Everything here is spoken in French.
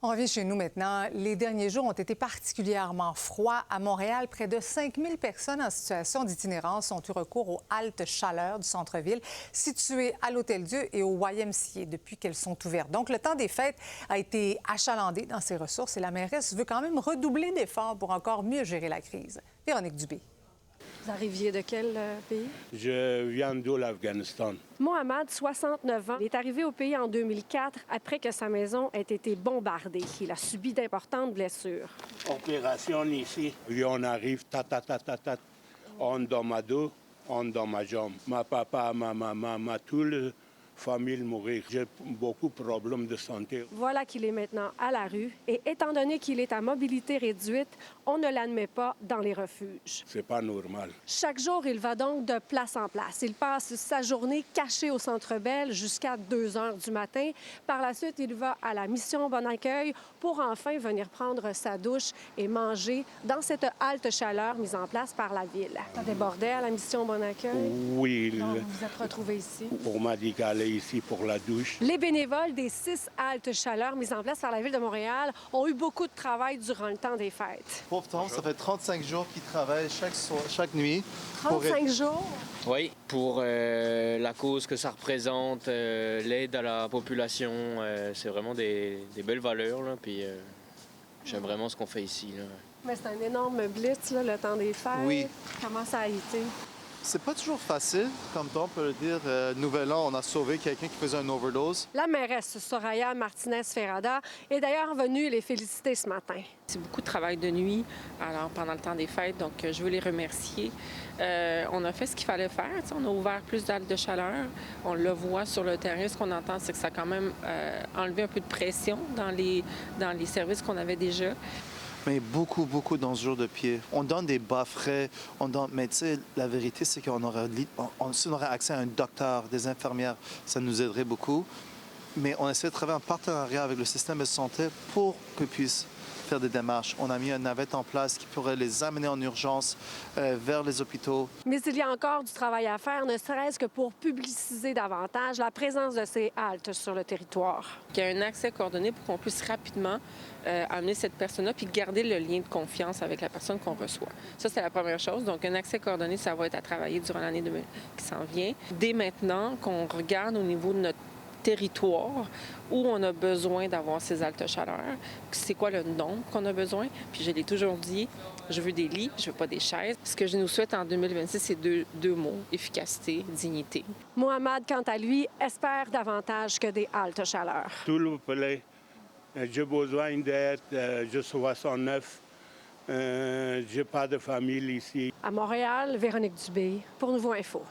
On revient chez nous maintenant. Les derniers jours ont été particulièrement froids. À Montréal, près de 5000 personnes en situation d'itinérance ont eu recours aux haltes chaleur du centre-ville, situées à l'Hôtel-Dieu et au YMCA depuis qu'elles sont ouvertes. Donc, le temps des fêtes a été achalandé dans ses ressources et la mairesse veut quand même redoubler d'efforts pour encore mieux gérer la crise. Véronique Dubé. Vous arriviez de quel pays? Je viens de l'Afghanistan. Mohamed, 69 ans, est arrivé au pays en 2004 après que sa maison ait été bombardée. Il a subi d'importantes blessures. Opération ici. Et on arrive, on dans ma dos, on dans ma jambe. Ma papa, ma maman, toute la famille mourir. J'ai beaucoup de problèmes de santé. Voilà qu'il est maintenant à la rue et étant donné qu'il est à mobilité réduite, on ne l'admet pas dans les refuges. C'est pas normal. Chaque jour, il va donc de place en place. Il passe sa journée caché au Centre Bell jusqu'à 2 heures du matin. Par la suite, il va à la mission Bon Accueil pour enfin venir prendre sa douche et manger dans cette halte chaleur mise en place par la ville. Ça débordait à la mission Bon Accueil? Oui, Donc, vous vous êtes retrouvés ici? on m'a dit qu'aller ici pour la douche. Les bénévoles des 6 haltes chaleur mises en place par la Ville de Montréal ont eu beaucoup de travail durant le temps des fêtes. Pourtant, ça fait 35 jours qu'ils travaillent chaque nuit. 35 jours? Oui, pour la cause que ça représente, l'aide à la population, c'est vraiment des belles valeurs. Là, puis j'aime vraiment ce qu'on fait ici. Là. Mais c'est un énorme blitz, là, le temps des fêtes. Oui. Comment ça a été? C'est pas toujours facile, comme on peut le dire. Nouvel an, on a sauvé quelqu'un qui faisait une overdose. La mairesse Soraya Martinez-Ferrada est d'ailleurs venue les féliciter ce matin. C'est beaucoup de travail de nuit alors, pendant le temps des fêtes, donc je veux les remercier. On a fait ce qu'il fallait faire. On a ouvert plus d'haltes de chaleur. On le voit sur le terrain. Ce qu'on entend, c'est que ça a quand même enlevé un peu de pression dans les services qu'on avait déjà. Mais beaucoup dans ce jour de pied. On donne des bas frais, mais tu sais, la vérité, c'est qu'on aurait, si on aurait accès à un docteur, des infirmières, ça nous aiderait beaucoup. Mais on essaie de travailler en partenariat avec le système de santé pour qu'ils puissent faire des démarches. On a mis une navette en place qui pourrait les amener en urgence vers les hôpitaux. Mais il y a encore du travail à faire, ne serait-ce que pour publiciser davantage la présence de ces haltes sur le territoire. Il y a un accès coordonné pour qu'on puisse rapidement amener cette personne-là puis garder le lien de confiance avec la personne qu'on reçoit. Ça, c'est la première chose. Donc, un accès coordonné, ça va être à travailler durant l'année qui s'en vient. Dès maintenant qu'on regarde au niveau de notre territoire où on a besoin d'avoir ces haltes chaleurs, c'est quoi le nombre qu'on a besoin. Puis je l'ai toujours dit, je veux des lits, je veux pas des chaises. Ce que je nous souhaite en 2026, c'est deux mots, efficacité, dignité. Mohamed, quant à lui, espère davantage que des haltes chaleur. S'il vous plaît, j'ai besoin d'aide, je suis 69, j'ai pas de famille ici. À Montréal, Véronique Dubé, pour Nouveau Info.